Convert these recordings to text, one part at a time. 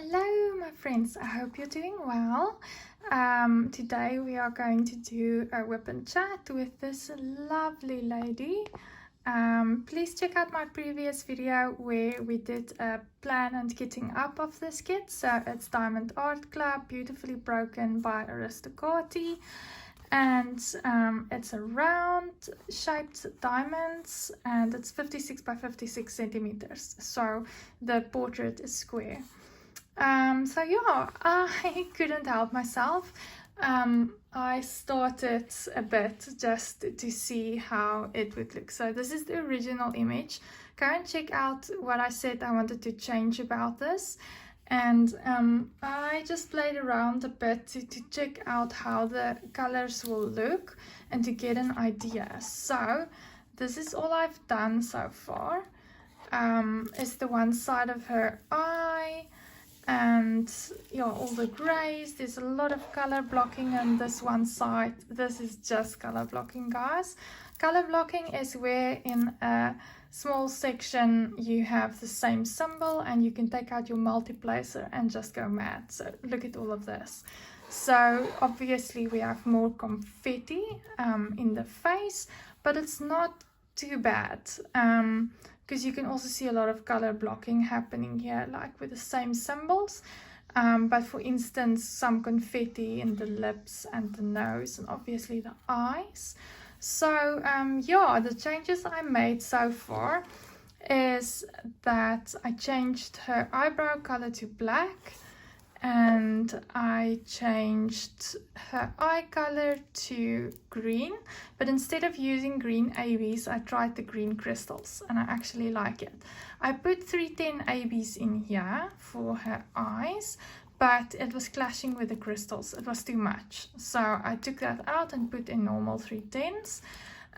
Hello my friends, I hope you're doing well. Today we are going to do a WIP Chat with this lovely lady. Please check out my previous video where we did a plan and kitting up of this kit. So it's Diamond Art Club, beautifully broken by Aristocati. And it's a round shaped diamonds and it's 56 by 56 centimeters. So the portrait is square. So yeah, I couldn't help myself. I started a bit just to see how it would look. So this is the original image. Go and check out what I said I wanted to change about this. And I just played around a bit to check out how the colors will look and to get an idea. So this is all I've done so far. Is the one side of her eye. And yeah, all the grays. There's a lot of color blocking on this one side. This is just color blocking, guys. Color blocking is where in a small section you have the same symbol and you can take out your multiplacer and just go mad. So look at all of this. So obviously we have more confetti in the face, but it's not too bad. Because you can also see a lot of color blocking happening here, like with the same symbols. But for instance, some confetti in the lips and the nose and obviously the eyes. So yeah, the changes I made so far is that I changed her eyebrow color to black and I changed her eye color to green, but instead of using green ABs I tried the green crystals and I actually like it. I put 310 ABs in here for her eyes, but it was clashing with the crystals. It was too much, so I took that out and put in normal 310s.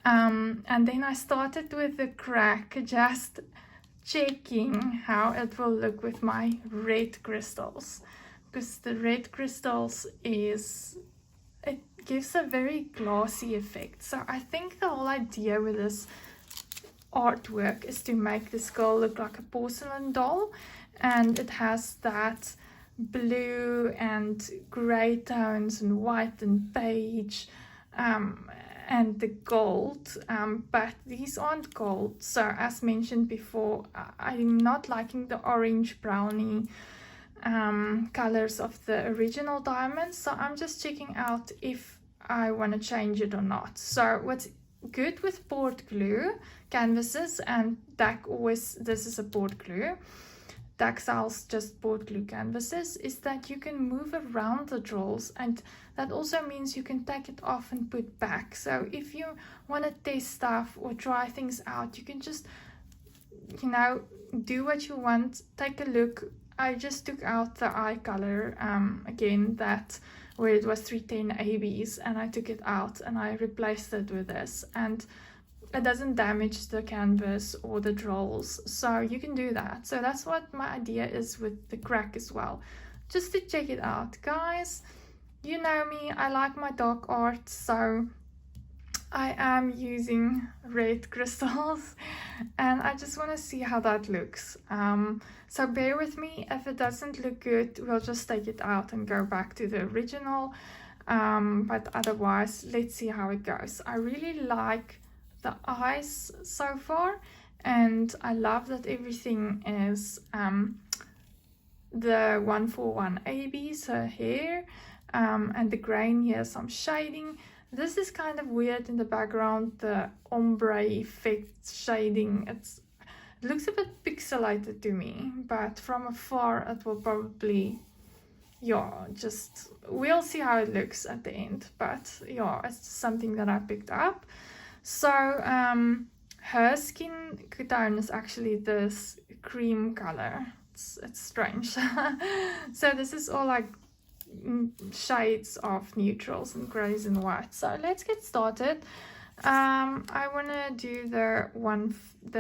And then I started with the crack, just checking how it will look with my red crystals. Because the red crystals it gives a very glossy effect. So I think the whole idea with this artwork is to make this girl look like a porcelain doll, and it has that blue and gray tones and white and beige and the gold, but these aren't gold. So as mentioned before, I'm not liking the orange brownie colors of the original diamonds, so I'm just checking out if I want to change it or not. So what's good with port glue canvases, and this is a port glue, DAC sells just port glue canvases, is that you can move around the drills, and that also means you can take it off and put back. So if you want to test stuff or try things out, you can just, you know, do what you want, take a look. I just took out the eye color again, that where it was 310 ABs, and I took it out and I replaced it with this, and it doesn't damage the canvas or the drills, so you can do that. So that's what my idea is with the crack as well, just to check it out, guys. You know me, I like my dark art, so I am using red crystals and I just want to see how that looks. So bear with me. If it doesn't look good, we'll just take it out and go back to the original. But otherwise, let's see how it goes. I really like the eyes so far, and I love that everything is the 141 ABs, her hair, and the grain here, some shading. This is kind of weird in the background, the ombre effect shading. It looks a bit pixelated to me, but from afar it will probably, yeah, just, we'll see how it looks at the end. But yeah, it's just something that I picked up. So her skin tone is actually this cream color. It's strange. So this is all like shades of neutrals and grays and white. So let's get started. I want to do the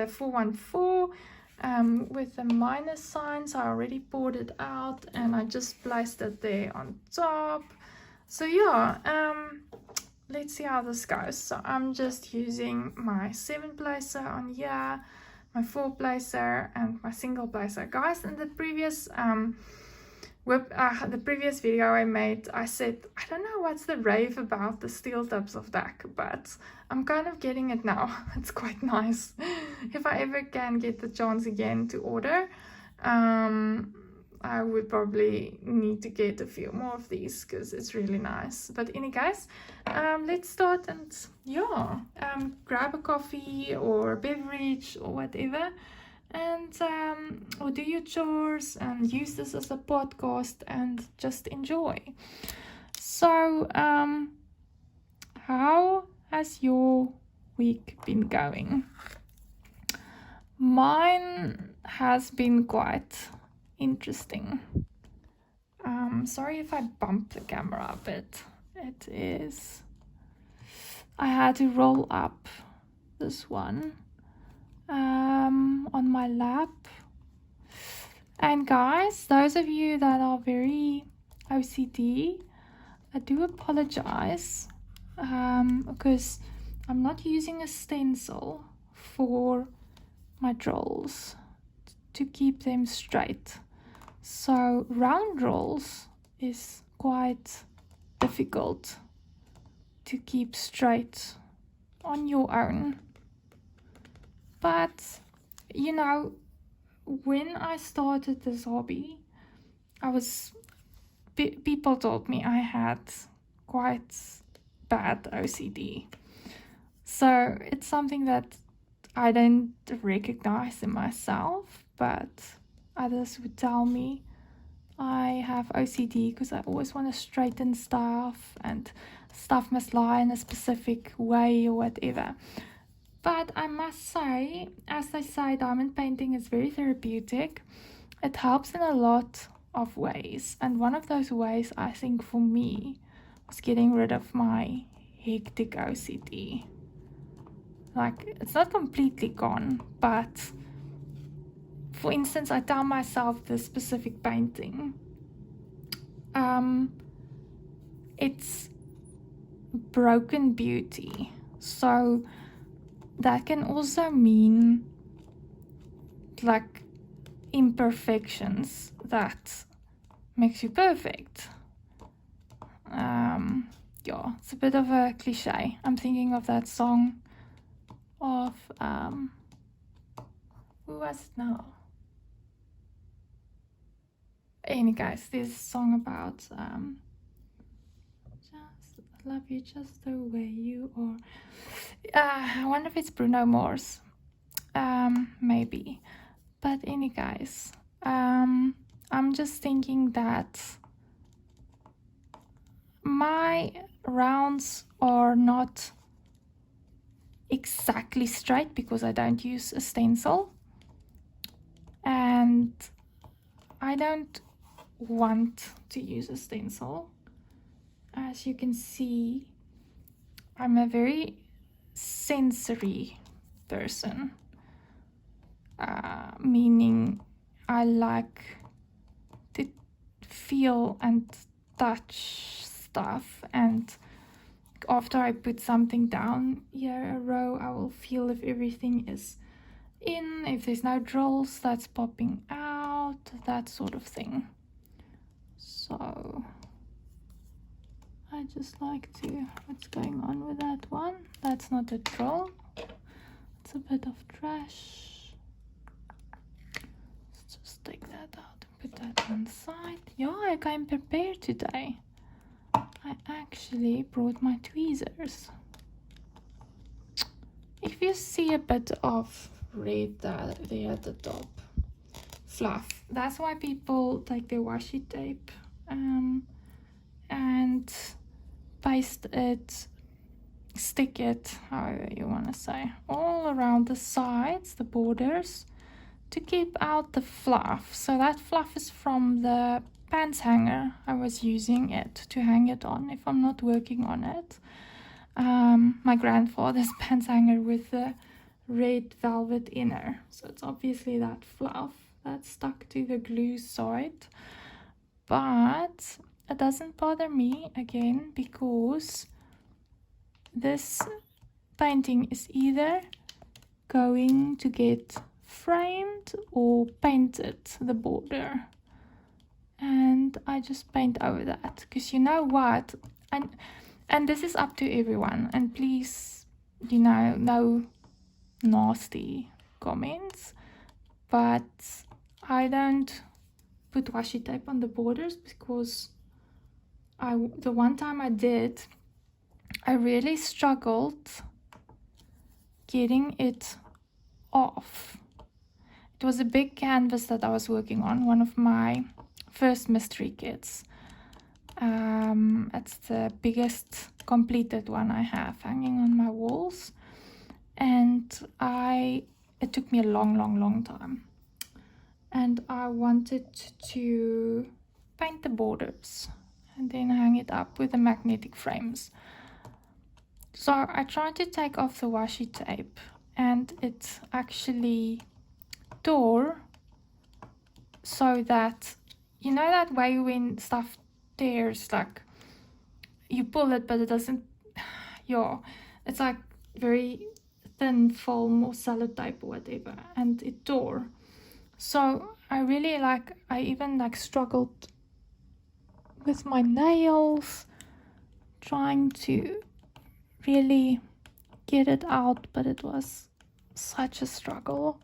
414 with the minus signs. I already poured it out and I just placed it there on top. So yeah, let's see how this goes. So I'm just using my 7 placer on here, my 4 placer and my single placer. Guys, in the previous the previous video I made, I said, I don't know what's the rave about the steel tips of DAC, but I'm kind of getting it now. It's quite nice. If I ever can get the chance again to order, I would probably need to get a few more of these because it's really nice. But any case, let's start and grab a coffee or a beverage or whatever, and or do your chores and use this as a podcast and just enjoy. So how has your week been going? Mine has been quite interesting. Sorry if I bump the camera a bit. It is, I had to roll up this one on my lap. And guys, those of you that are very OCD, I do apologize because I'm not using a stencil for my rolls to keep them straight. So round rolls is quite difficult to keep straight on your own. But you know, when I started this hobby, people told me I had quite bad OCD. So it's something that I don't recognize in myself, but others would tell me I have OCD because I always want to straighten stuff and stuff must lie in a specific way or whatever. But I must say, as they say, diamond painting is very therapeutic. It helps in a lot of ways. And one of those ways, I think, for me, was getting rid of my hectic OCD. Like, it's not completely gone, but for instance, I tell myself this specific painting, it's broken beauty. So that can also mean like imperfections that makes you perfect. It's a bit of a cliche. I'm thinking of that song of who was it now? Any guys, there's a song about just love you just the way you are. I wonder if it's Bruno Mars. Maybe. But any guys, I'm just thinking that my rounds are not exactly straight because I don't use a stencil, and I don't want to use a stencil. As you can see, I'm a very sensory person, meaning I like to feel and touch stuff, and after I put something down here a row, I will feel if everything is in, if there's no drills that's popping out, that sort of thing. So I just like to, what's going on with that one? That's not a drill, it's a bit of trash. Let's just take that out and put that on the side. Yeah, I came prepared today. I actually brought my tweezers. If you see a bit of red there at the top, fluff, that's why people take their washi tape and paste it, stick it, however you want to say, all around the sides, the borders, to keep out the fluff. So that fluff is from the pants hanger. I was using it to hang it on if I'm not working on it. My grandfather's pants hanger with the red velvet inner, so it's obviously that fluff that's stuck to the glue side. But it doesn't bother me, again, because this painting is either going to get framed or painted, the border, and and I just paint over that, because you know what, and this is up to everyone, and please, you know, no nasty comments, but I don't put washi tape on the borders because the one time I did, I really struggled getting it off. It was a big canvas that I was working on, one of my first mystery kits. It's the biggest completed one I have hanging on my walls, and it took me a long time, and I wanted to paint the borders and then hang it up with the magnetic frames. So I tried to take off the washi tape, and it actually tore, so that, you know that way when stuff tears, like you pull it but it doesn't, yeah, it's like very thin film or sellotape or whatever, and it tore. So I really I even struggled with my nails trying to really get it out, but it was such a struggle.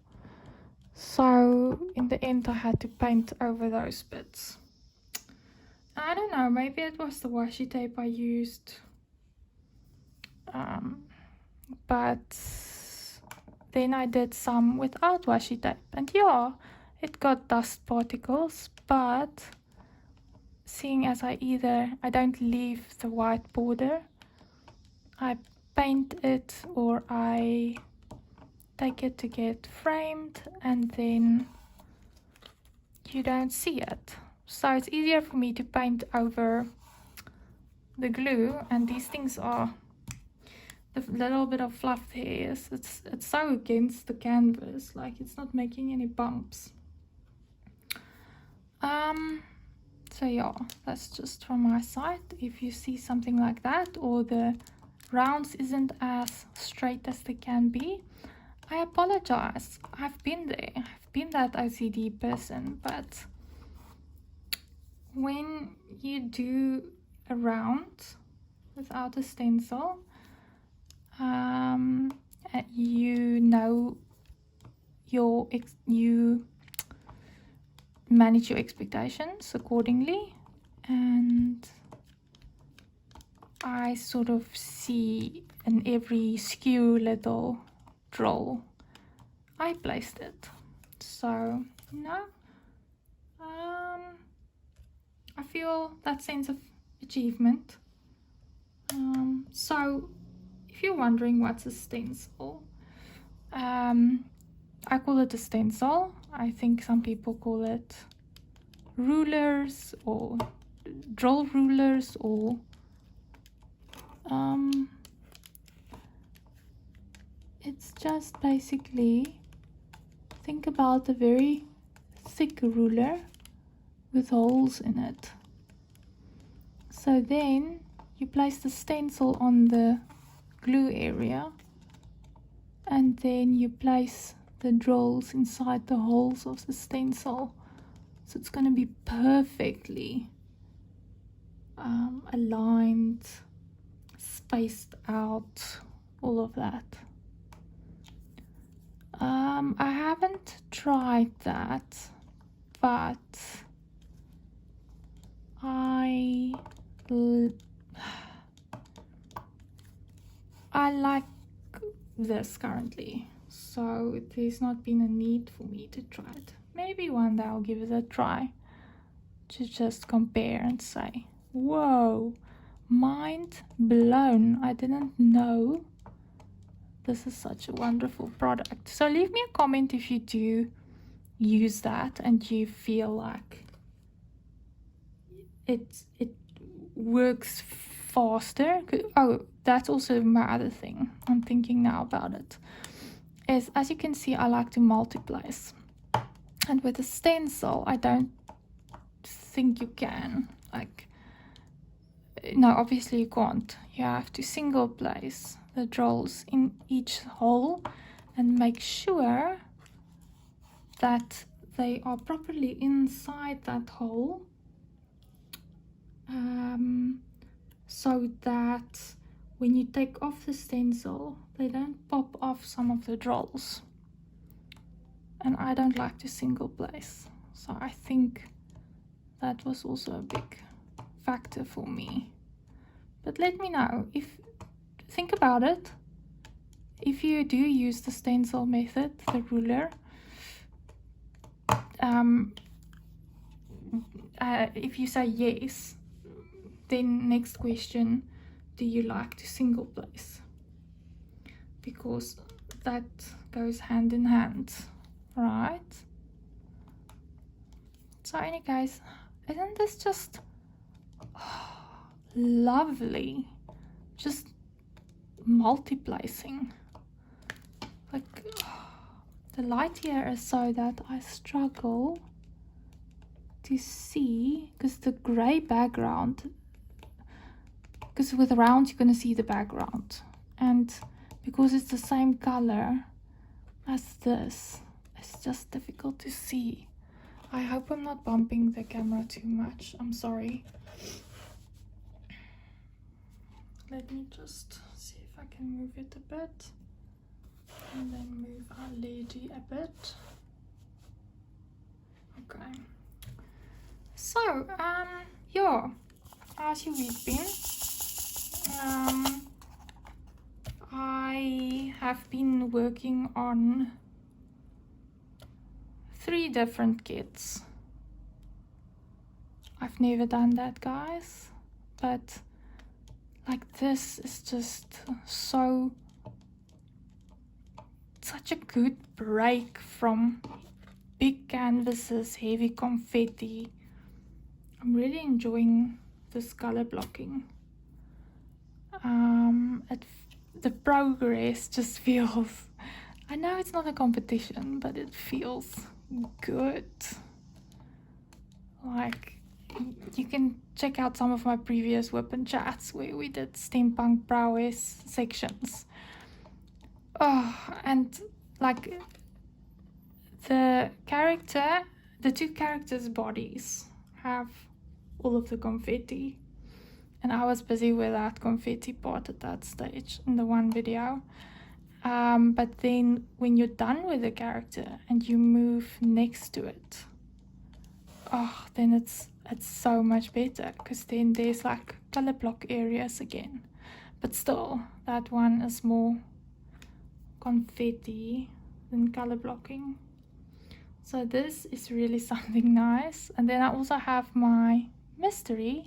So in the end I had to paint over those bits. I don't know, maybe it was the washi tape I used, but then I did some without washi tape, and yeah, it got dust particles, but seeing as I don't leave the white border, I paint it or I take it to get framed, and then you don't see it. So it's easier for me to paint over the glue, and these things are, the little bit of fluff there is, it's so against the canvas, like it's not making any bumps. So yeah, that's just from my side. If you see something like that, or the rounds isn't as straight as they can be, I apologize. I've been there. I've been that OCD person, but when you do a round without a stencil, you know you manage your expectations accordingly, and I sort of see in every skew little draw I placed it. So I feel that sense of achievement. So if you're wondering what's a stencil, I call it a stencil. I think some people call it rulers or drill rulers, or it's just basically, think about a very thick ruler with holes in it. So then you place the stencil on the glue area, and then you place the drills inside the holes of the stencil, so it's going to be perfectly aligned, spaced out, all of that. I haven't tried that, but I like this currently, so there's not been a need for me to try it. Maybe one day I'll give it a try to just compare and say, whoa, mind blown, I didn't know this is such a wonderful product. So leave me a comment if you do use that and you feel like it works faster. Oh, that's also my other thing. I'm thinking now about it. Is, as you can see, I like to multiplace. And with a stencil, I don't think you can. No, obviously you can't. You have to single place the drills in each hole and make sure that they are properly inside that hole so that when you take off the stencil, they don't pop off some of the drills. And I don't like to single place, so I think that was also a big factor for me. But let me know, think about it. If you do use the stencil method, the ruler, if you say yes, then next question, do you like to single place? Because that goes hand in hand, right? So anyway guys, isn't this just lovely? Just multi-placing. Like, the light here is so that I struggle to see, because the gray background, because with round you're going to see the background, and because it's the same color as this, it's just difficult to see. I hope I'm not bumping the camera too much, I'm sorry. Let me just see if I can move it a bit, and then move our lady a bit. Okay. So, yeah, how's your week been? I have been working on 3 different kits. I've never done that, guys, but like this is just such a good break from big canvases, heavy confetti. I'm really enjoying this color blocking. The progress just feels, I know it's not a competition, but it feels good. Like, you can check out some of my previous WIP chats where we did steampunk prowess sections. Oh, and like the 2 characters' bodies have all of the confetti, and I was busy with that confetti part at that stage in the one video. But then when you're done with the character and you move next to it, oh, then it's so much better, because then there's like color block areas again. But still, that one is more confetti than color blocking. So this is really something nice. And then I also have my mystery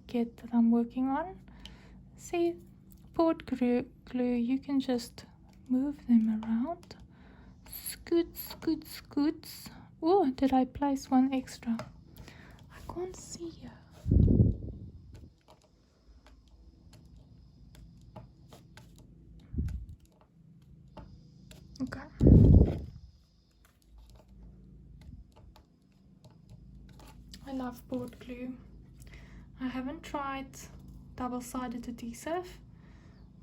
kit that I'm working on. See, board glue, you can just move them around. Scoots. Oh, did I place one extra? I can't see you. Okay. I love board glue. I haven't tried double-sided adhesive,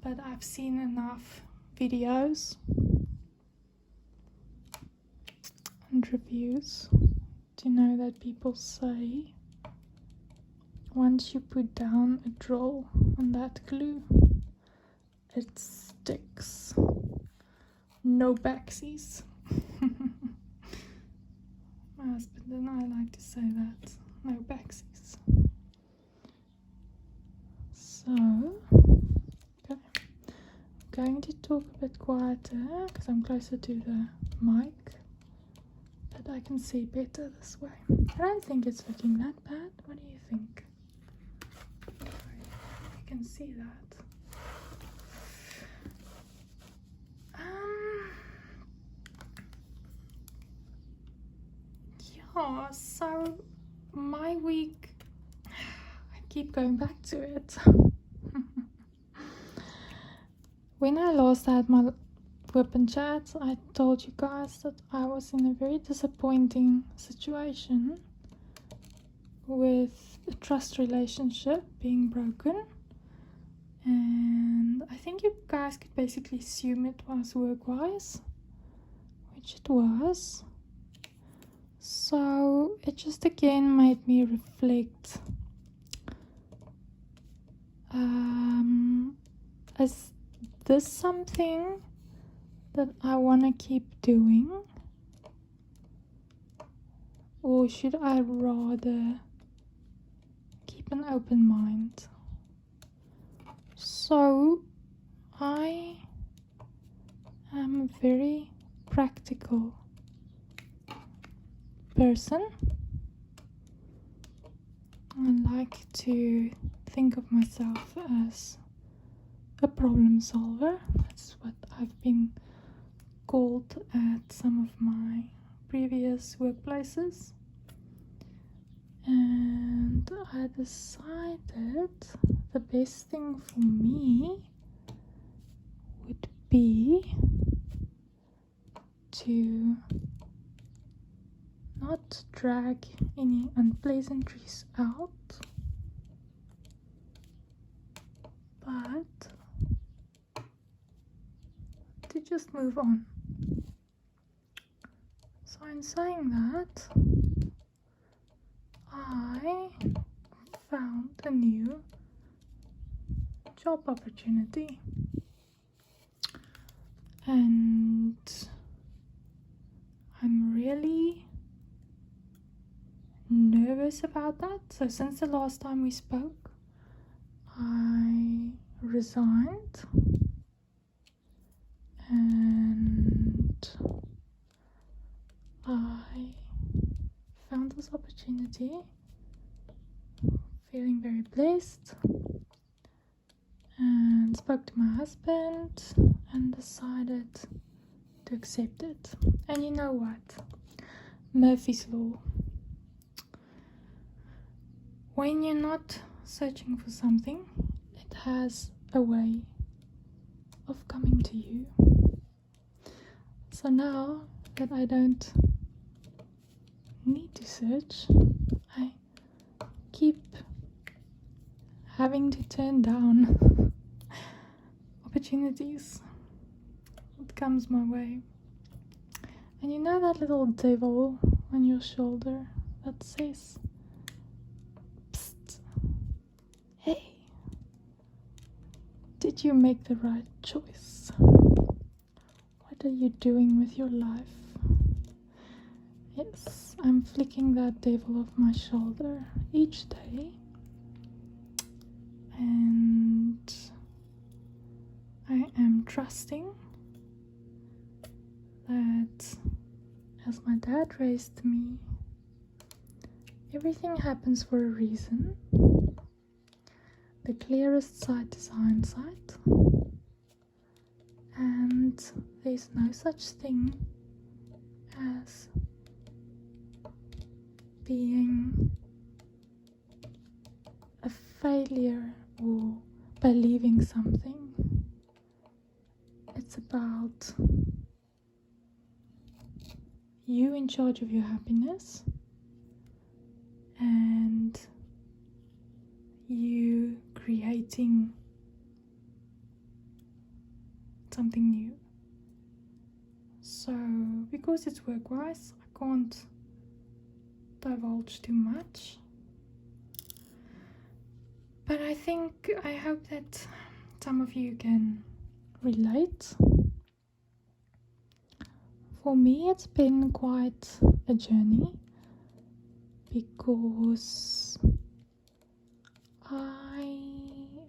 but I've seen enough videos and reviews to know that people say once you put down a drill on that glue, it sticks. No backsies. My husband and I like to say that. No backsies. So, okay. I'm going to talk a bit quieter because I'm closer to the mic, but I can see better this way. I don't think it's looking that bad. What do you think? You can see that. Yeah, so my week, I keep going back to it. When I last had my WIP Chat, I told you guys that I was in a very disappointing situation with a trust relationship being broken, and I think you guys could basically assume it was work-wise, which it was. So it just again made me reflect Is this something that I want to keep doing? Or should I rather keep an open mind? So, I am a very practical person. I like to think of myself as a problem solver. That's what I've been called at some of my previous workplaces. And I decided the best thing for me would be to not drag any unpleasantries out, but to just move on. So in saying that, I found a new job opportunity, and I'm really nervous about that. So since the last time we spoke, I resigned and I found this opportunity, feeling very blessed, and spoke to my husband and decided to accept it. And you know what? Murphy's Law. When you're not searching for something, it has a way of coming to you. So now that I don't need to search, I keep having to turn down opportunities that comes my way. And you know that little devil on your shoulder that says, "Psst, hey, did you make the right choice? What are you doing with your life?" Yes, I'm flicking that devil off my shoulder each day, and I am trusting that as my dad raised me, everything happens for a reason. The clearest sight is hindsight, and there's no such thing as being a failure or believing something. It's about you in charge of your happiness and you creating something new. So, because it's work-wise, I can't divulge too much. But I hope that some of you can relate. For me, it's been quite a journey because I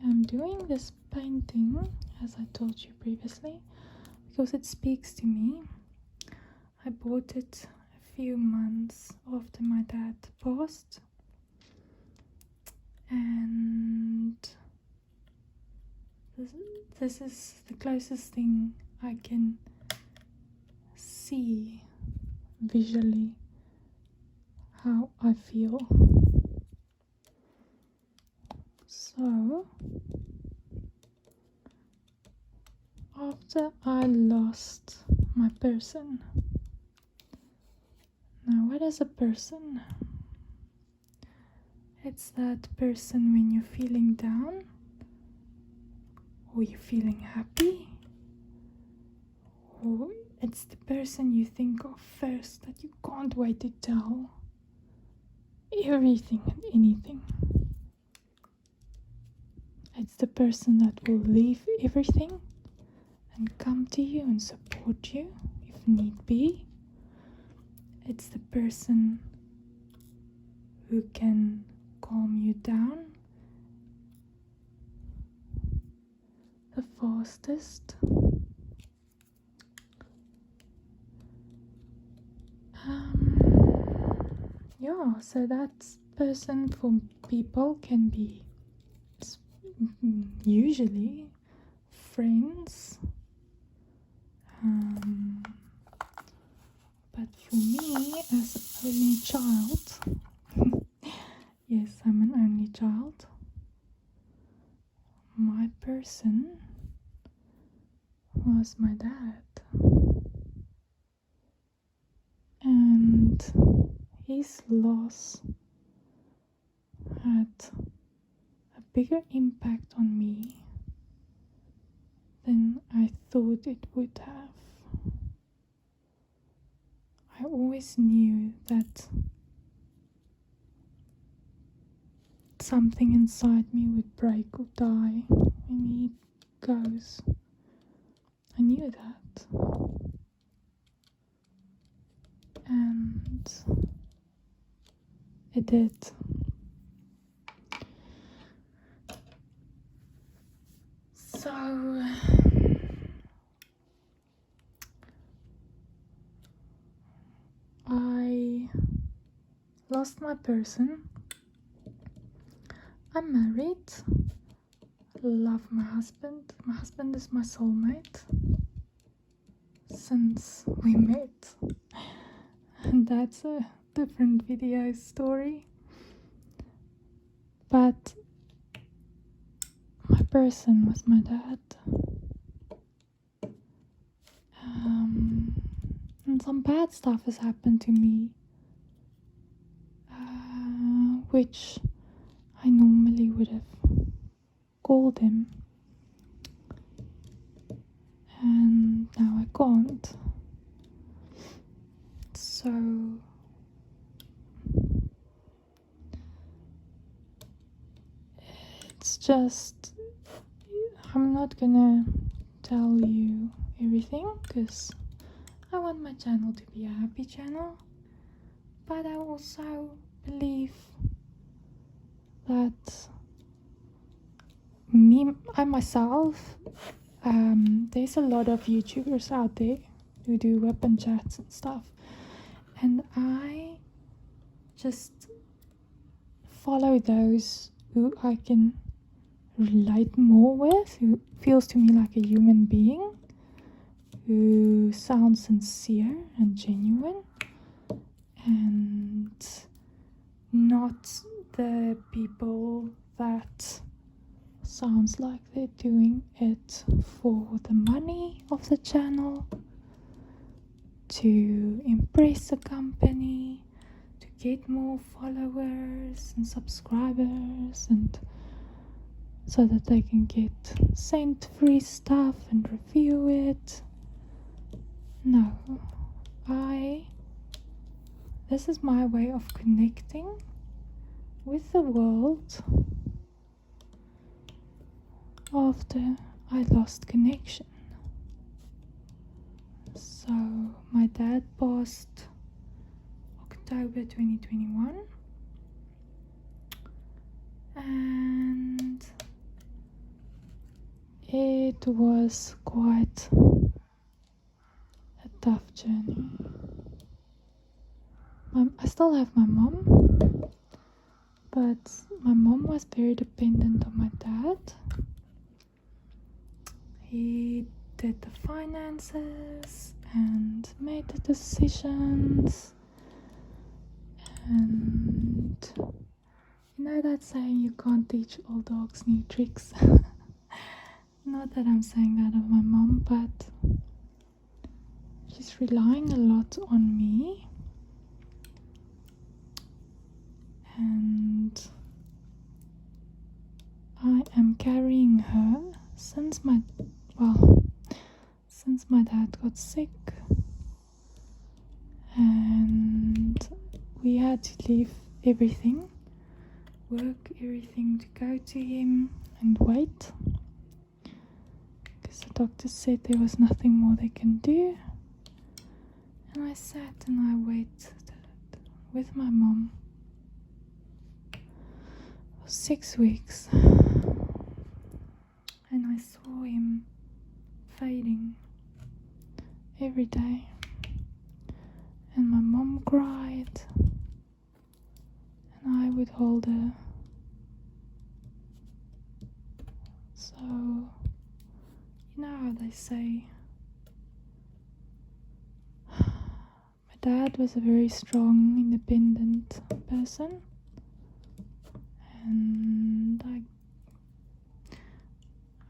am doing this painting, as I told you previously, because it speaks to me. I bought it a few months after my dad passed, and this is the closest thing I can see visually how I feel. So after I lost my person, now what is a person? It's that person when you're feeling down, or you're feeling happy, or it's the person you think of first that you can't wait to tell everything and anything. It's the person that will leave everything and come to you and support you if need be. It's the person who can calm you down the fastest. Yeah, so that person for people can be usually friends. But for me, as an only child, yes, I'm an only child, my person was my dad. And his loss had a bigger impact on me than I thought it would have. I always knew that something inside me would break or die when he goes. I knew that. And it did. So I lost my person. I'm married. Love my husband. My husband is my soulmate since we met. And that's a different video story. But my person was my dad. And some bad stuff has happened to me, which I normally would have called him, and now I can't. So it's just, I'm not gonna tell you everything because I want my channel to be a happy channel, but I also believe that I myself, there's a lot of YouTubers out there who do WIP chats and stuff, and I just follow those who I can relate more with, who feels to me like a human being, who sounds sincere and genuine, and not the people that sounds like they're doing it for the money of the channel, to impress the company, to get more followers and subscribers, and so that they can get sent free stuff and review it. No, this is my way of connecting with the world after I lost connection. So my dad passed October 2021, and it was quite a tough journey. I still have my mom, but my mom was very dependent on my dad. He did the finances and made the decisions, and you know that saying, you can't teach old dogs new tricks. Not that I'm saying that of my mom, but she's relying a lot on me, and I am carrying her since my dad got sick, and we had to leave everything work, everything, to go to him and wait, because the doctor said there was nothing more they can do. And I sat and I waited with my mom for 6 weeks, and I saw him fading every day, and my mom cried, and I would hold her. So, you know how they say, my dad was a very strong, independent person, and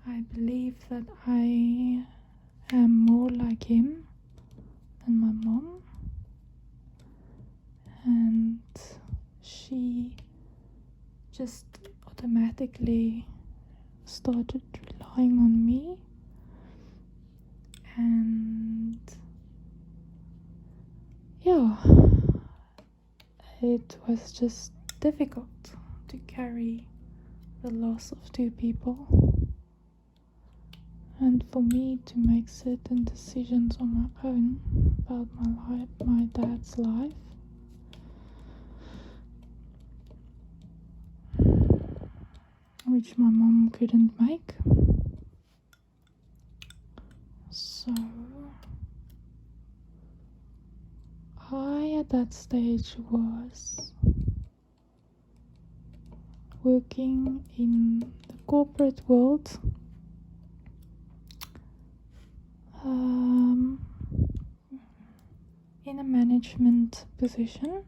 I believe that I am more like him than my mom, and she just automatically started relying on me, and yeah, it was just difficult to carry the loss of two people, and for me to make certain decisions on my own about my life, my dad's life, which my mom couldn't make. So I at that stage was working in the corporate world, in a management position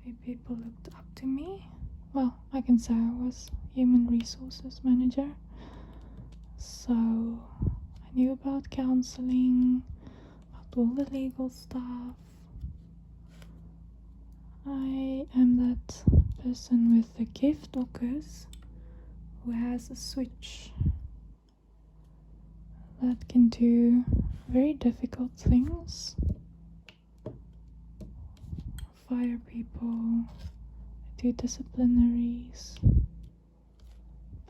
where people looked up to me. Well, I can say I was human resources manager, so I knew about counseling, about all the legal stuff. I am that person with the gift or curse who has a switch that can do very difficult things, fire people, do disciplinaries,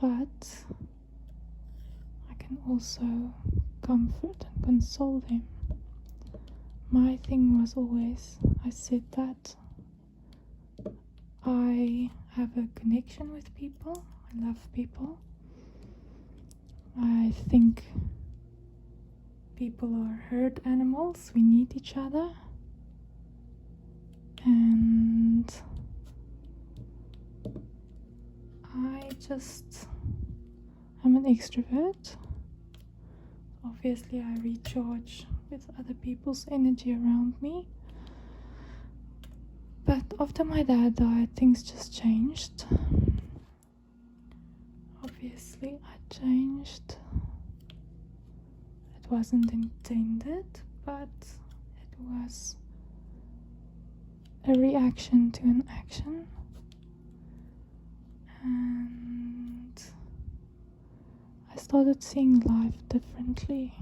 but I can also comfort and console them. My thing was always, I said that I have a connection with people, I love people, I think people are herd animals, we need each other, and I'm an extrovert. Obviously I recharge with other people's energy around me, but after my dad died, things just changed. Obviously I changed. It wasn't intended, but it was a reaction to an action, and I started seeing life differently.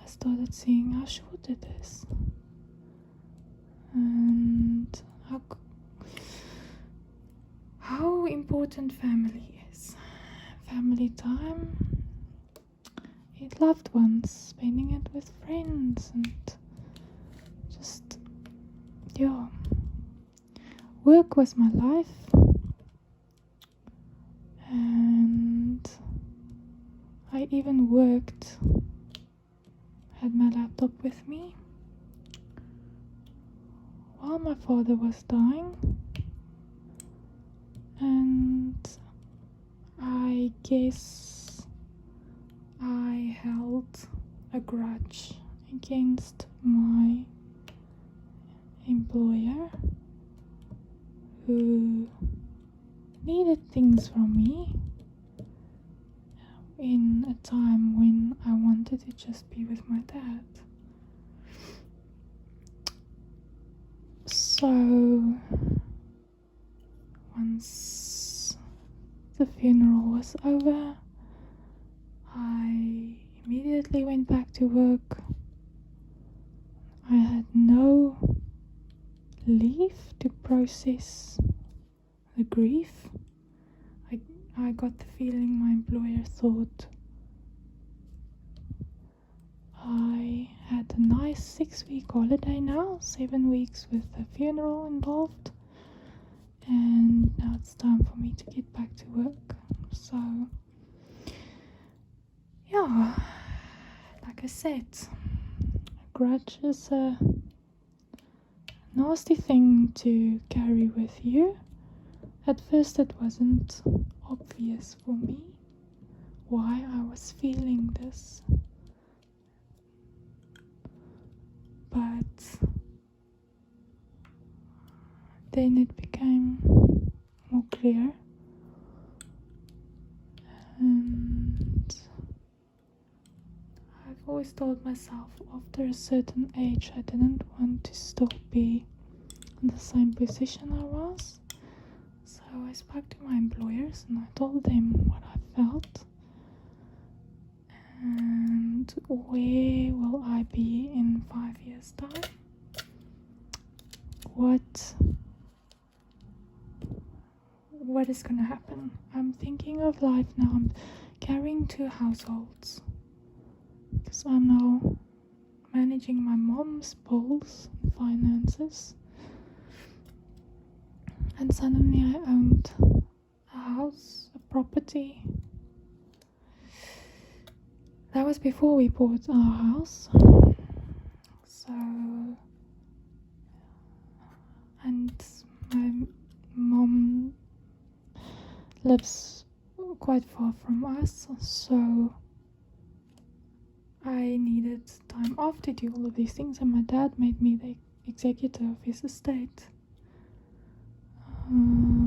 I started seeing how short it is, and how important family is. Family time, with loved ones, spending it with friends, and just, yeah. Work was my life, and I even worked, had my laptop with me while my father was dying, and I guess I held a grudge against my employer, who needed things from me in a time when I wanted to just be with my dad. So once the funeral was over, I immediately went back to work. I had no leave to process the grief. I got the feeling my employer thought I had a nice 6-week holiday now, 7 weeks with a funeral involved, and now it's time for me to get back to work. So yeah, like I said, a grudge is a nasty thing to carry with you. At first it wasn't obvious for me why I was feeling this, but then it became more clear, and I've always told myself after a certain age I didn't want to still be in the same position I was. So I spoke to my employers and I told them what I felt and where will I be in 5 years' time. What is going to happen? I'm thinking of life now. I'm carrying 2 households because I'm now managing my mom's bills and finances, and suddenly I owned a house, a property. That was before we bought our house. So, and my mom lives quite far from us, so I needed time off to do all of these things, and my dad made me the executor of his estate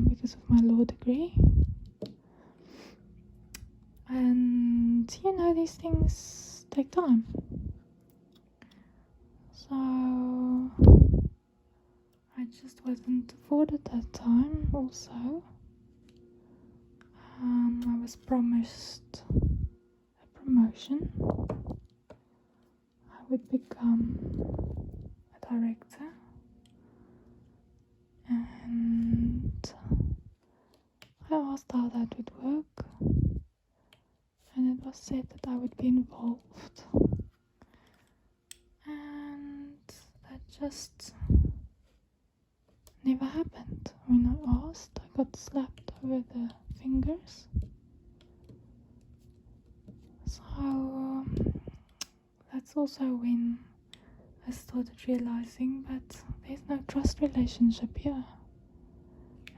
because of my law degree. And these things take time. So I just wasn't afforded that time. Also, I was promised a promotion. I would become a director, and I asked how that would work, and it was said that I would be involved, and that just never happened. When I asked, I got slapped over the fingers. So that's also when I started realizing that there's no trust relationship here.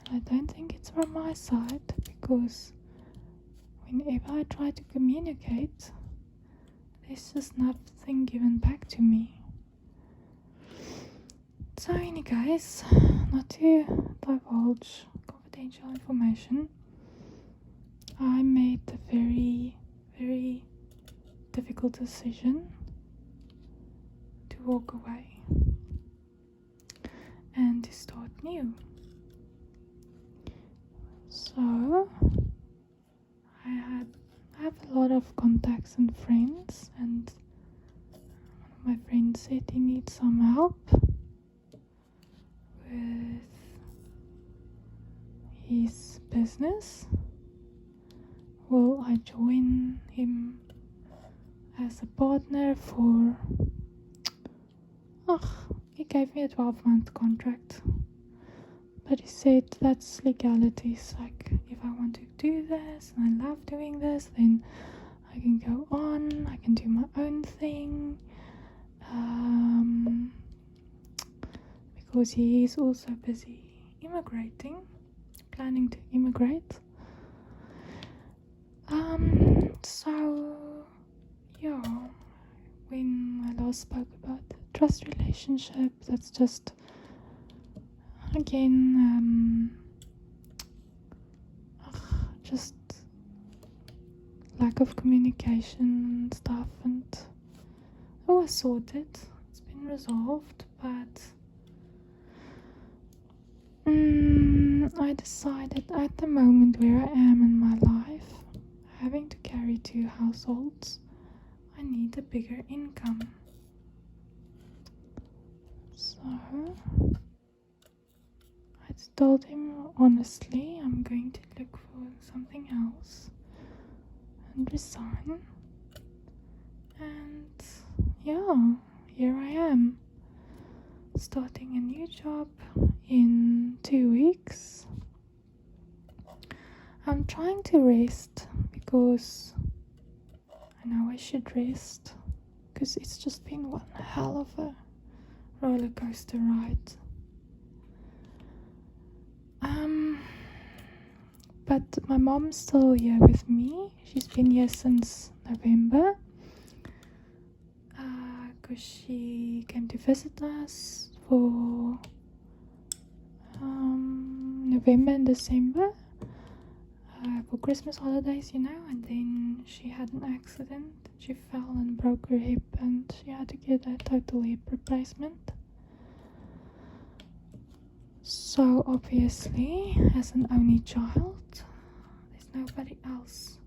And I don't think it's from my side, because whenever I try to communicate, there's just nothing given back to me. So anyway, guys, not to divulge confidential information, I made a very, very difficult decision to walk away and to start new. So I have a lot of contacts and friends, and one of my friends said he needs some help with his business. Will I join him as a partner for he gave me a 12-month contract, but he said that's legalities. Like, if I want to do this and I love doing this, then I can go on, I can do my own thing, because he is also busy planning to immigrate. So yeah, when I last spoke about the trust relationship, that's just again just lack of communication and stuff, and it was sorted, it's been resolved, but I decided at the moment where I am in my life, having to carry 2 households, I need a bigger income. So I told him honestly I'm going to look for something else and resign. And yeah, here I am, starting a new job in 2 weeks. I'm trying to rest because I know I should rest, because it's just been one hell of a roller coaster ride. But my mom's still here with me. She's been here since November, because she came to visit us for November and December, for Christmas holidays, and then she had an accident. She fell and broke her hip, and she had to get a total hip replacement. So obviously, as an only child, there's nobody else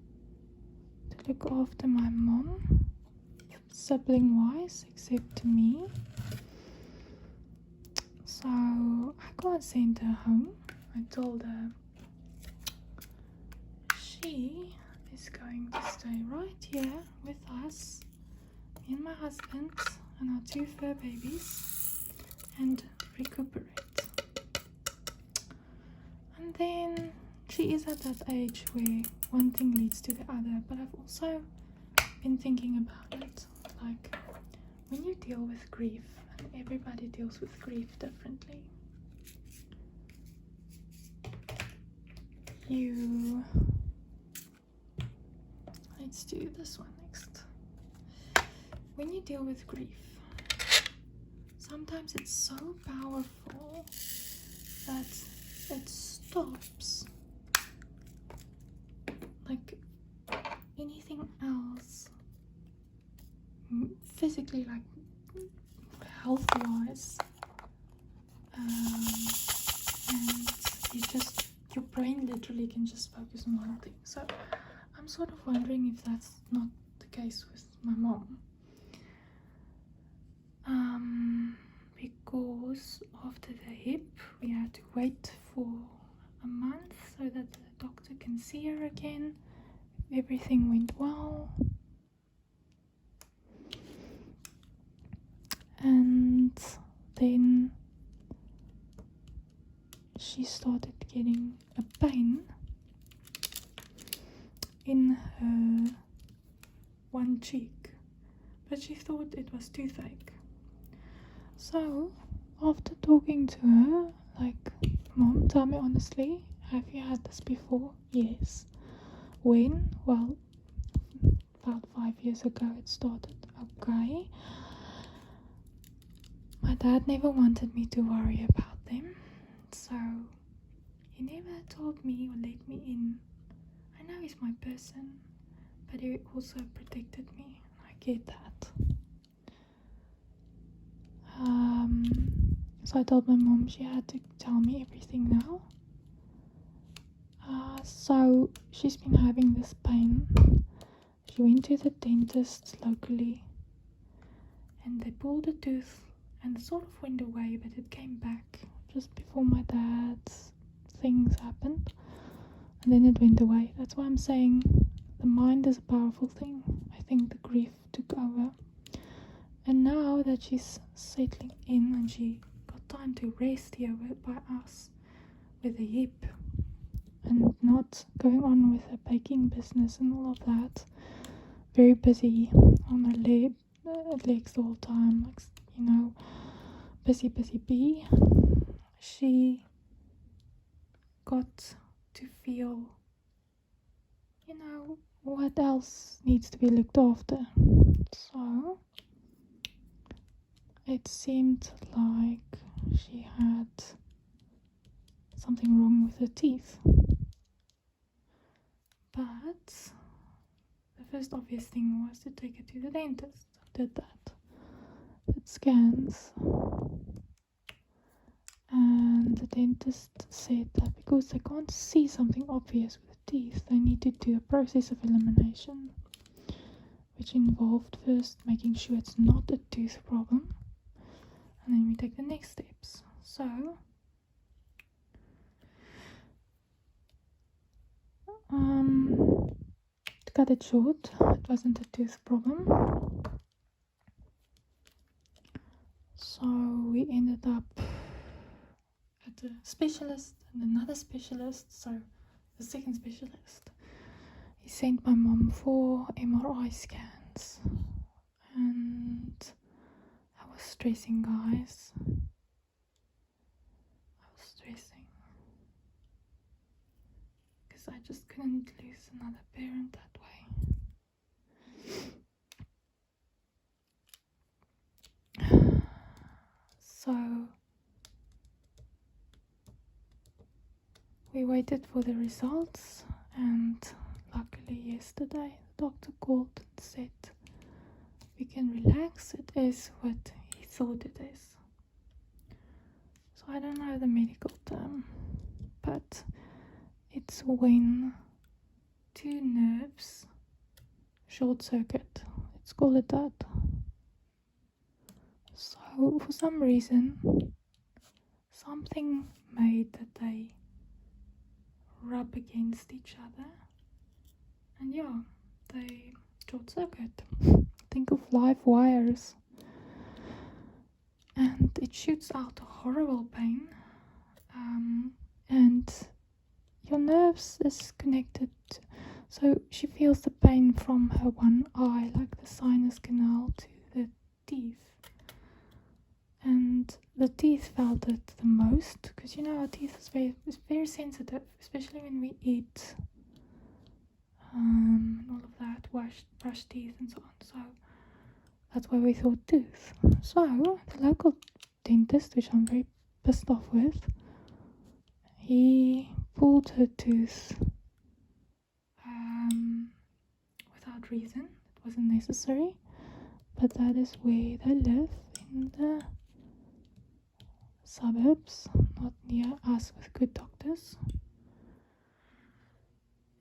to look after my mom, sibling-wise, except me. So I can't send her home. I told her she is going to stay right here with us, me and my husband and our 2 fur babies, and recuperate. And then she is at that age where one thing leads to the other. But I've also been thinking about it, like when you deal with grief, and everybody deals with grief differently, let's do this one next. When you deal with grief, sometimes it's so powerful that it stops like anything else physically, like health-wise, and your brain literally can just focus on one thing. So I'm sort of wondering if that's not the case with my mom, because after the hip we had to wait for a month so that the doctor can see her again. Everything went well, and then she started getting a pain in her one cheek, but she thought it was toothache. So after talking to her, like, Mom, tell me honestly, have you had this before? Yes. When? Well, about 5 years ago it started. Okay. My dad never wanted me to worry about them, so he never told me or let me in. I know he's my person, but he also protected me. I get that. So I told my mom she had to tell me everything now. So she's been having this pain. She went to the dentist locally, and they pulled a tooth, and it sort of went away, but it came back just before my dad's things happened, and then it went away. That's why I'm saying the mind is a powerful thing. I think the grief took over, and now that she's settling in and she got time to rest here by us with a hip and not going on with her baking business and all of that, very busy on her legs the whole time, like, busy bee, she got to feel, what else needs to be looked after. So it seemed like she had something wrong with her teeth. But the first obvious thing was to take her to the dentist. I did that. Did scans. And the dentist said that because they can't see something obvious with the teeth, they need to do a process of elimination, which involved first making sure it's not a tooth problem, and then we take the next steps. So To cut it short, it wasn't a tooth problem. So we ended up at a specialist and another specialist. So the second specialist, he sent my mom for MRI scans, and I was stressing, guys. I was stressing because I just couldn't lose another parent that way. So we waited for the results, and luckily yesterday the doctor called and said we can relax, it is what he thought it is. So I don't know the medical term, but it's when two nerves short circuit, let's call it that. So for some reason, something made that they rub against each other, and yeah, they short circuit. Think of live wires, and it shoots out a horrible pain, and your nerves is connected. So she feels the pain from her one eye, like the sinus canal, to the teeth. And the teeth felt it the most, because you know our teeth is very sensitive, especially when we eat, all of that, brush teeth and so on. So that's why we thought tooth. So the local dentist, which I'm very pissed off with, he pulled her tooth without reason. It wasn't necessary, but that is where they live, in the suburbs, not near us with good doctors.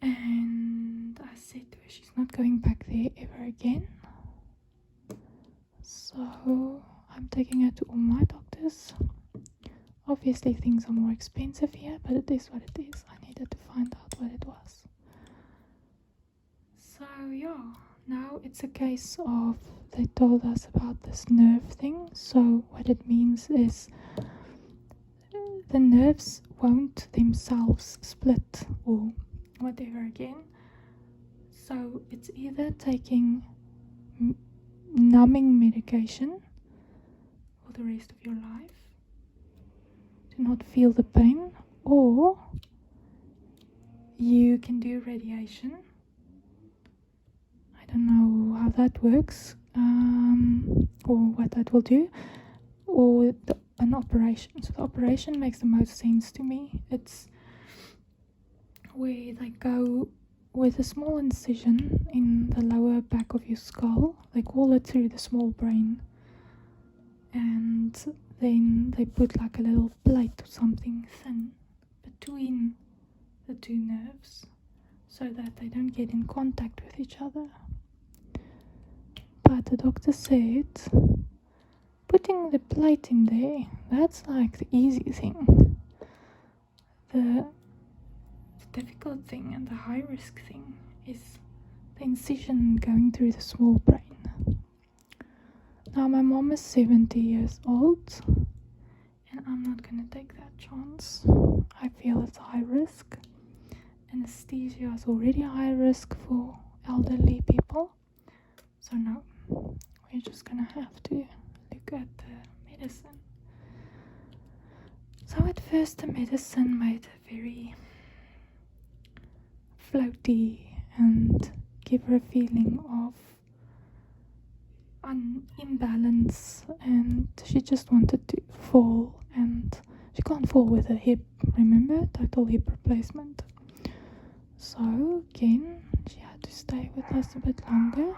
And I said to her, she's not going back there ever again. So I'm taking her to all my doctors. Obviously things are more expensive here, but it is what it is. I needed to find out what it was. So yeah, now it's a case of, they told us about this nerve thing. So what it means is the nerves won't themselves split or whatever again. So it's either taking numbing medication for the rest of your life to not feel the pain, or you can do radiation. I don't know how that works, or what that will do, or an operation. So the operation makes the most sense to me. It's where they go with a small incision in the lower back of your skull. They call it through the small brain, and then they put like a little plate or something thin between the two nerves so that they don't get in contact with each other. But the doctor said putting the plate in there, that's like the easy thing. The difficult thing and the high risk thing is the incision going through the small brain. Now my mom is 70 years old, and I'm not going to take that chance. I feel it's high risk. Anesthesia is already high risk for elderly people. So no, we're just going to have to look at the medicine. So at first the medicine made a very floaty and give her a feeling of imbalance, and she just wanted to fall, and she can't fall with her hip, remember, total hip replacement. So again, she had to stay with us a bit longer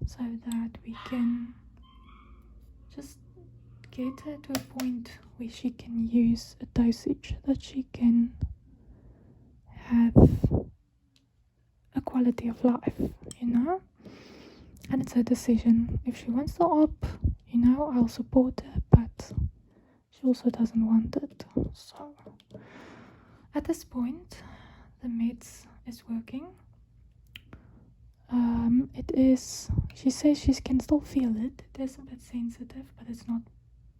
so that we can just get her to a point where she can use a dosage that she can have a quality of life, you know. And it's her decision. If she wants the op, you know, I'll support her, but she also doesn't want it. So at this point, the meds is working. It is, she says she can still feel it. It is a bit sensitive, but it's not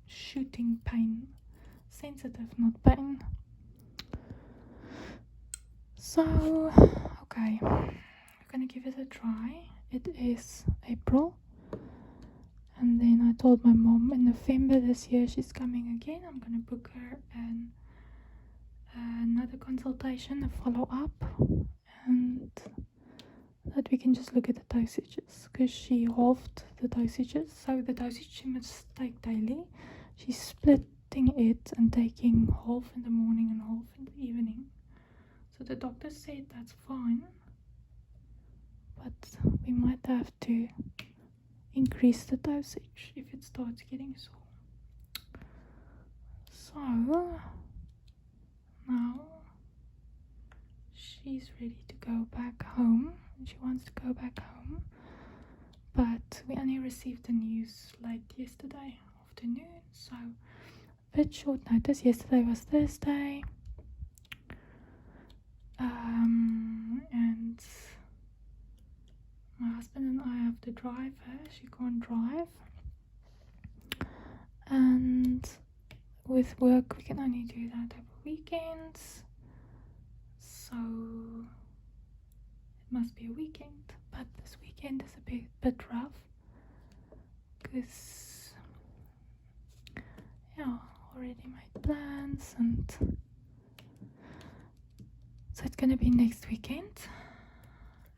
shooting pain. Sensitive, not pain. So, okay, we're gonna give it a try. It is April. And then I told my mom in November this year she's coming again. I'm gonna book her another consultation, a follow-up, and that we can just look at the dosages, because she halved the dosages. So the dosage she must take daily, she's splitting it and taking half in the morning and half in the evening. So the doctor said that's fine, but we might have to increase the dosage if it starts getting sore. So now she's ready to go back home. She wants to go back home, but we only received the news late yesterday afternoon, so a bit short notice. Yesterday was Thursday, and my husband and I have to drive her. She can't drive, and with work we can only do that over weekends, so it must be a weekend. But this weekend is a bit rough, because already made plans, and so it's gonna be next weekend.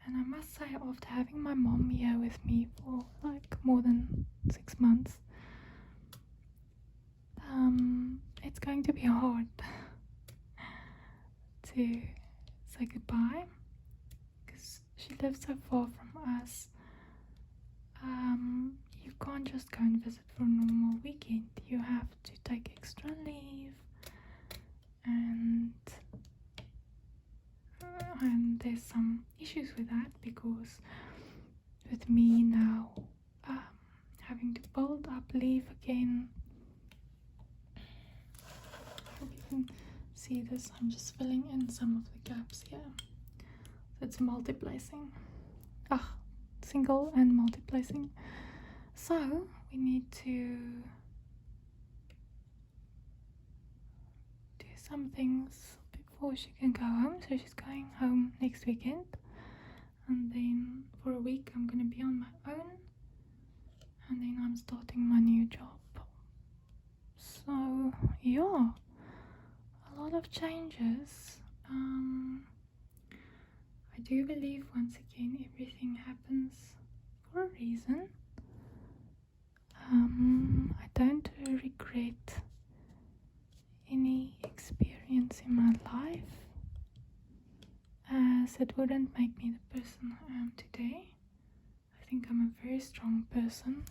And I must say, after having my mom here with me for like more than 6 months, it's going to be hard to say goodbye, because she lives so far from us. You can't just go and visit for a normal weekend. You have to take extra leave, and there's some issues with that, because with me now having to build up leave again. I hope you can see this. I'm just filling in some of the gaps here. So it's multiplacing. Single and multiplacing. So we need to do some things before she can go home. So she's going home next weekend, and then for a week I'm gonna be on my own, and then I'm starting my new job. So yeah, a lot of changes. I do believe, once again, everything happens for a reason. I don't regret any experience in my life, as it wouldn't make me the person I am today. I think I'm a very strong person.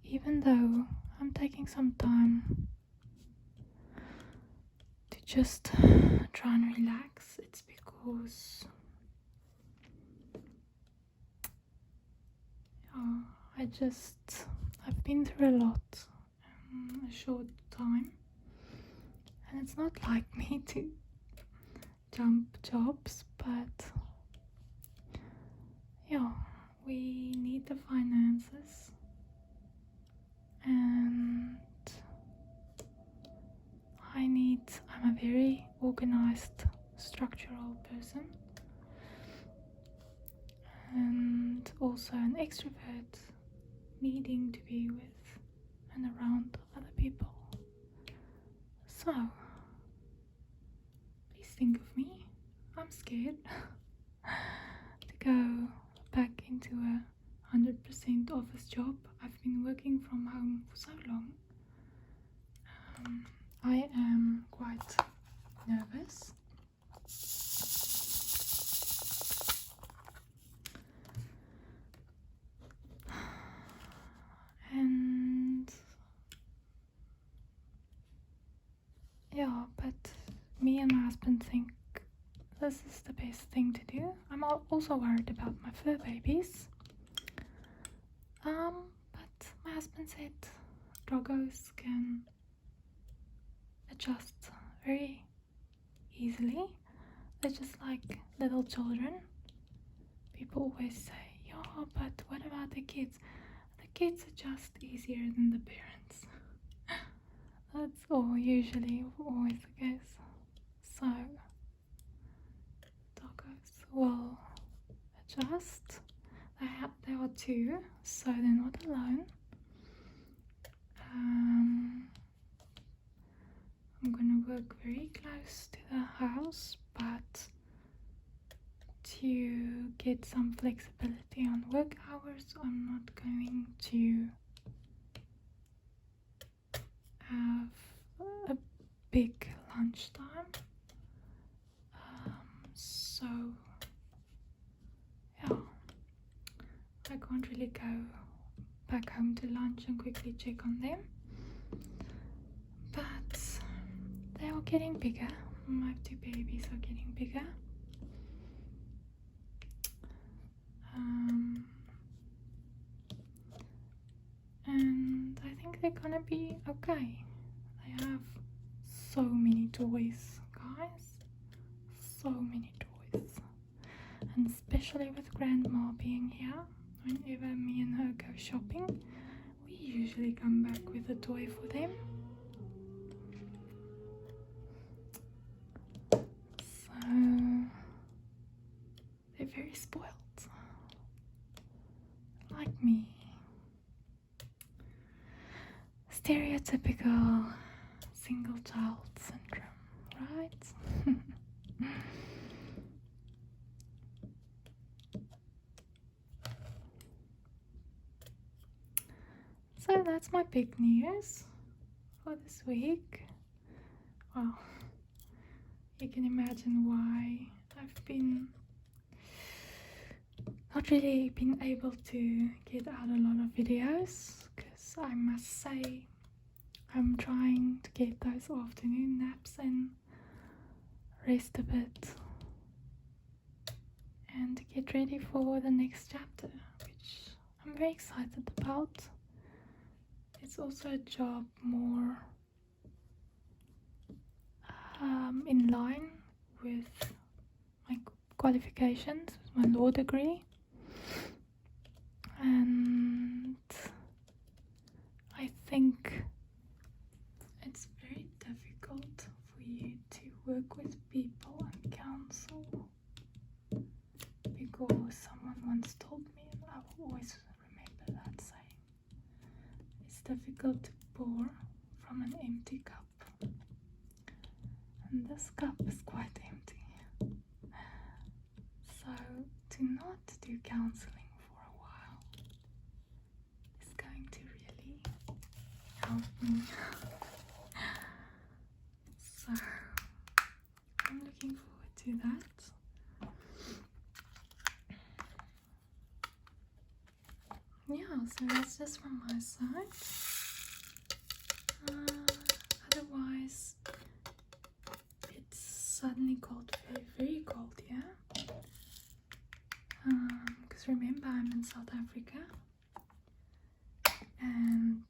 Even though I'm taking some time to just try and relax, it's because I've been through a lot in a short time, and it's not like me to jump jobs, but we need the finances, and I'm a very organized, structural person, and also an extrovert, needing to be with and around other people. So please think of me. I'm scared to go back into a 100% office job. I've been working from home for so long. I am quite nervous. And but me and my husband think this is the best thing to do. I'm also worried about my fur babies. But my husband said doggos can adjust very easily. they're just like little children. People always say, yeah, but what about the kids? The kids are just easier than the parents. That's usually always the case. So doggos will adjust. There are two, so they're not alone. I'm gonna work very close to the house, but to get some flexibility on work hours, I'm not going to have a big lunchtime. So yeah, I can't really go back home to lunch and quickly check on them, but they are getting bigger. My two babies are getting bigger. And I think they're gonna be okay. They have so many toys, guys. So many toys. And especially with grandma being here, whenever me and her go shopping, we usually come back with a toy for them. So they're very spoiled, like me. Stereotypical single child syndrome, right? So that's my big news for this week. Well, you can imagine why I've been not really been able to get out a lot of videos, because I must say I'm trying to get those afternoon naps and rest a bit and get ready for the next chapter, which I'm very excited about. It's also a job more in line with my qualifications, with my law degree, and I think it's very difficult for you to work with people and counsel, because someone once told me, and I will always remember that saying, it's difficult to pour from an empty cup, and this cup is quite empty. So to not do counseling for a while is going to really help me. So I'm looking forward to that. Yeah, so that's just from my side. Otherwise, it's suddenly got very, very cold here. Because remember, I'm in South Africa, and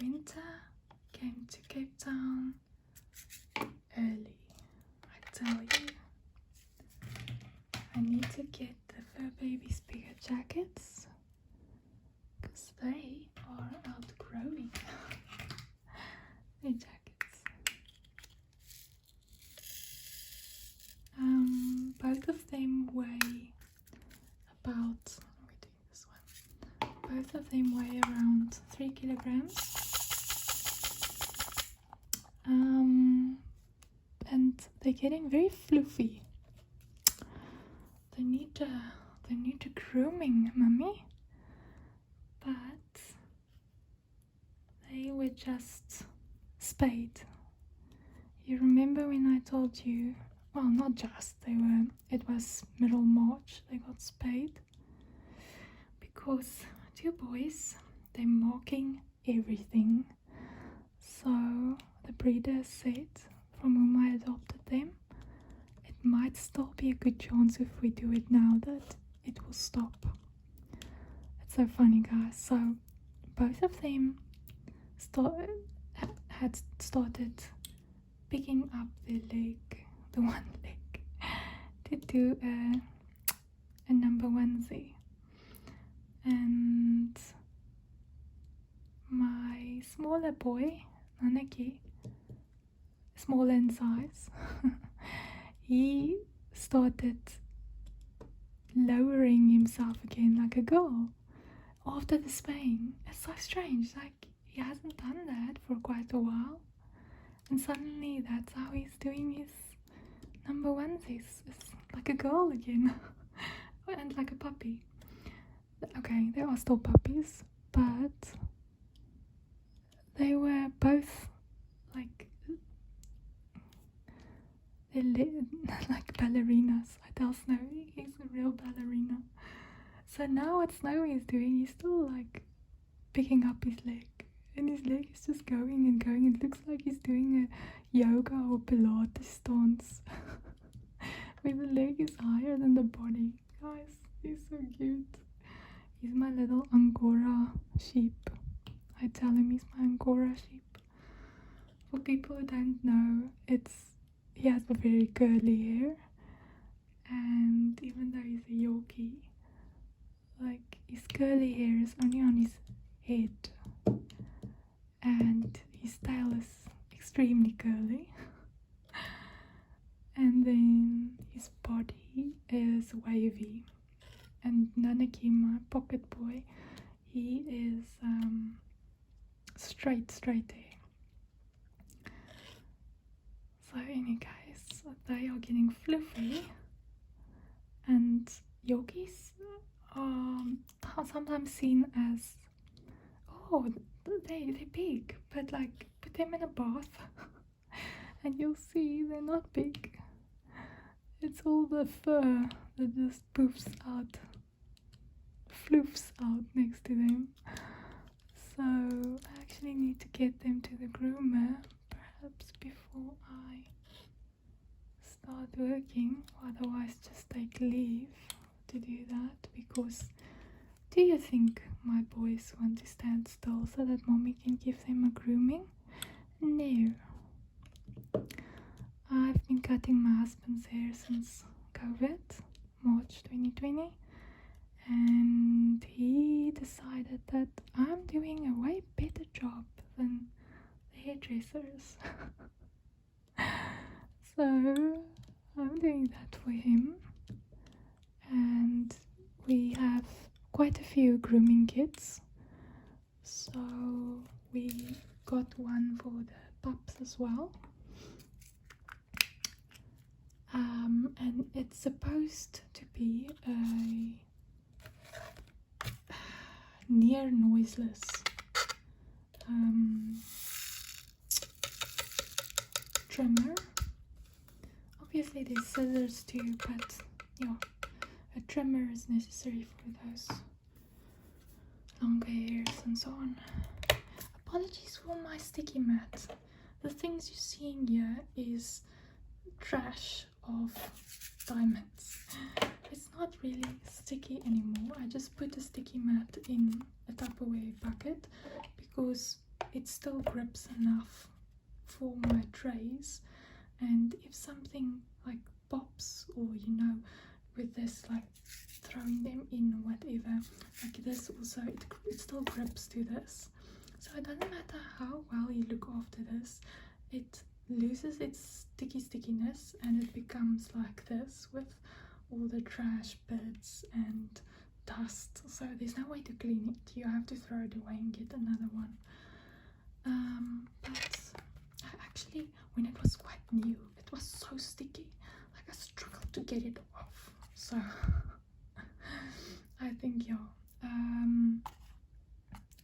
winter came to Cape Town early. I tell you, I need to get the fur babies bigger jackets, because they are outgrowing their jackets. Both of them weigh about, both of them weigh around 3 kilograms. And they're getting very fluffy. They need a grooming, mummy. But they were just spayed. You remember when I told you, well, not just, it was middle March, they got spayed. Because two boys, they're marking everything. So the breeder said, from whom I adopted them, it might still be a good chance if we do it now that it will stop. It's so funny, guys. So both of them had started picking up the one leg, to do a number onesie. And my smaller boy, Nanaki, smaller in size, he started lowering himself again like a girl after the spaying. It's so strange, like he hasn't done that for quite a while, and suddenly that's how he's doing his number onesies. It's like a girl again. And like a puppy. Okay, they are still puppies, but they were both like like ballerinas. I tell Snowy he's a real ballerina. So now what Snowy is doing, he's still like picking up his leg, and his leg is just going and going. It looks like he's doing a yoga or Pilates stance where the leg is higher than the body. Guys, he's so cute. He's my little Angora sheep. I tell him he's my Angora sheep. For people who don't know, he has a very curly hair, and even though he's a Yorkie, like his curly hair is only on his head, and his tail is extremely curly, and then his body is wavy. And Nanaki, my pocket boy, he is straight hair. So any case, they are getting fluffy, and Yorkies are sometimes seen as, oh, they're big, but like put them in a bath and you'll see they're not big. It's all the fur that just floofs out next to them. So I actually need to get them to the groomer perhaps before I start working, otherwise just take leave to do that. Because do you think my boys want to stand still so that mommy can give them a grooming? No. I've been cutting my husband's hair since COVID, March 2020, and he decided that I'm doing a way better job than the hairdressers. So I'm doing that for him, and we have quite a few grooming kits. So we got one for the pups as well. And it's supposed to be a near noiseless trimmer. Obviously there's scissors too, but yeah, a trimmer is necessary for those longer hairs and so on. Apologies for my sticky mat. The things you're seeing here is trash of diamonds. It's not really sticky anymore. I just put a sticky mat in a Tupperware bucket because it still grips enough for my trays, and if something like pops, or with this, like throwing them in or whatever, like this also, it still grips to this. So it doesn't matter how well you look after this, it loses its stickiness and it becomes like this with all the trash bits and dust. So there's no way to clean it. You have to throw it away and get another one. But I actually, when it was quite new, it was so sticky, like I struggled to get it off. So I think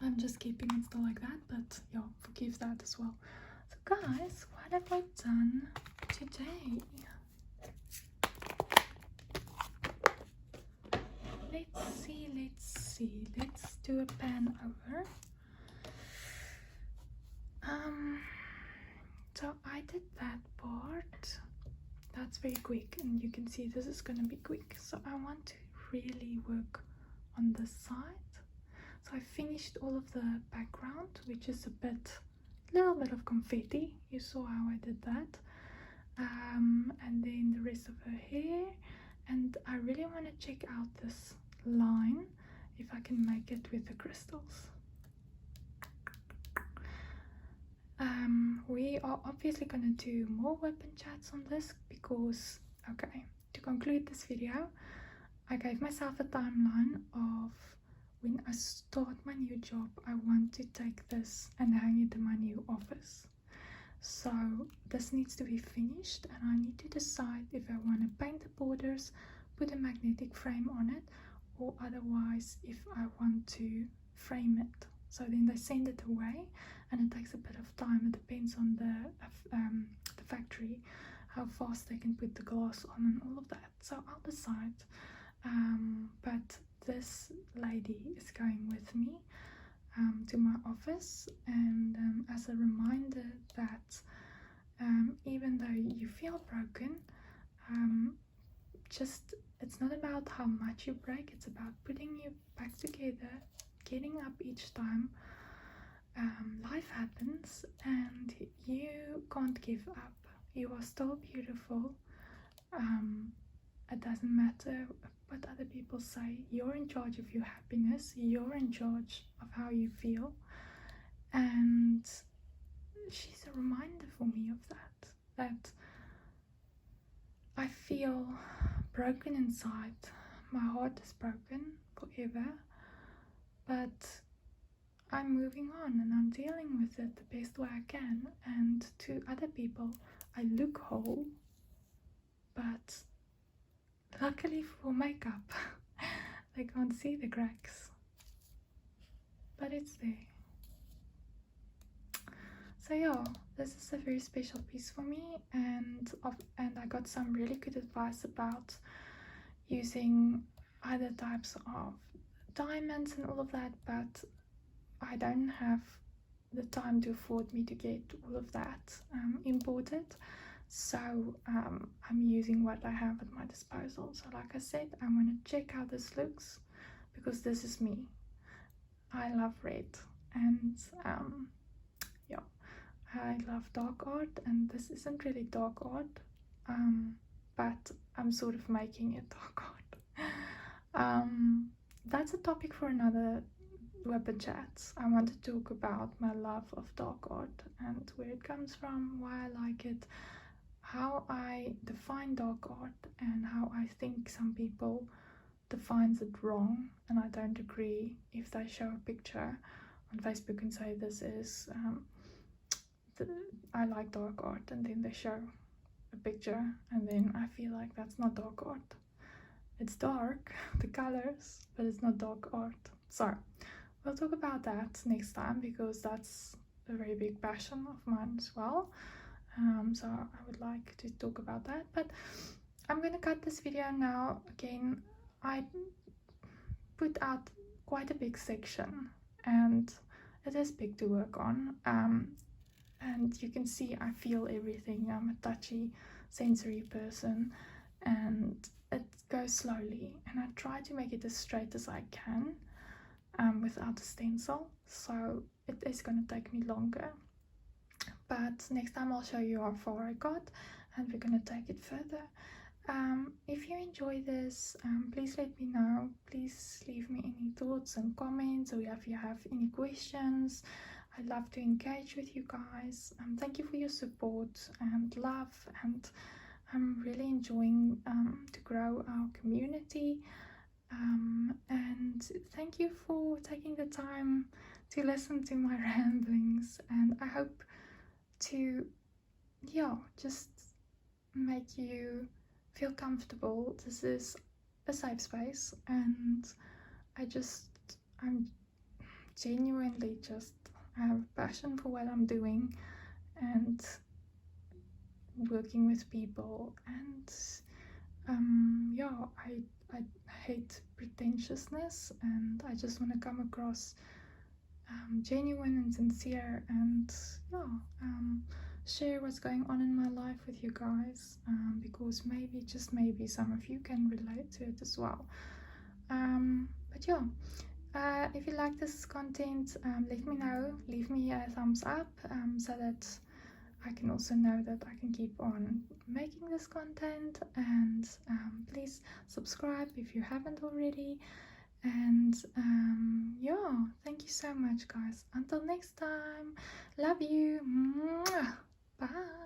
I'm just keeping it still like that, but forgive that as well. So guys, what have I done today? Let's do a pan over. So I did that part. That's very quick, and you can see this is gonna be quick. So I want to really work on this side. So I finished all of the background, which is a little bit of confetti. You saw how I did that. And then the rest of her hair. And I really want to check out this line, if I can make it with the crystals. We are obviously going to do more WIP chats on this because, okay, to conclude this video, I gave myself a timeline of when I start my new job. I want to take this and hang it in my new office. So this needs to be finished, and I need to decide if I want to paint the borders, put a magnetic frame on it, or otherwise if I want to frame it. So then they send it away, and it takes a bit of time. It depends on the factory, how fast they can put the glass on and all of that. So I'll decide. But this lady is going with me to my office, and as a reminder that even though you feel broken, it's not about how much you break, it's about putting you back together, getting up each time. Life happens and you can't give up. You are still beautiful. It doesn't matter what other people say. You're in charge of your happiness. You're in charge of how you feel. And she's a reminder for me of that I feel broken inside. My heart is broken forever, but I'm moving on and I'm dealing with it the best way I can. And to other people, I look whole, but luckily for makeup, they can't see the cracks, but it's there. So yeah, this is a very special piece for me, and I got some really good advice about using other types of diamonds and all of that, but I don't have the time to afford me to get all of that imported. So I'm using what I have at my disposal. So like I said, I want to check how this looks, because this is me. I love red, and yeah, I love dark art, and this isn't really dark art, but I'm sort of making it dark art. That's a topic for another WIP Chat. I want to talk about my love of dark art and where it comes from, why I like it, how I define dark art, and how I think some people defines it wrong, and I don't agree if they show a picture on Facebook and say this is I like dark art, and then they show a picture, and then I feel like that's not dark art. It's dark, the colors, but it's not dark art. So we'll talk about that next time, because that's a very big passion of mine as well. So I would like to talk about that, but I'm gonna cut this video now. Again, I put out quite a big section, and it is big to work on. And you can see I feel everything. I'm a touchy, sensory person, and it goes slowly, and I try to make it as straight as I can without a stencil, so it is going to take me longer. But next time I'll show you how far I got, and we're going to take it further. If you enjoy this, please let me know. Please leave me any thoughts and comments, or if you have any questions. I'd love to engage with you guys. Thank you for your support and love, and I'm really enjoying to grow our community. And thank you for taking the time to listen to my ramblings, and I hope to just make you feel comfortable. This is a safe space, and I'm genuinely just I have a passion for what I'm doing and working with people, and I hate pretentiousness, and I just want to come across genuine and sincere, and share what's going on in my life with you guys, because maybe, just maybe, some of you can relate to it as well. But yeah, If you like this content, let me know. Leave me a thumbs up so that I can also know that I can keep on making this content. And please subscribe if you haven't already. And yeah, thank you so much, guys. Until next time, love you. Mwah. Bye.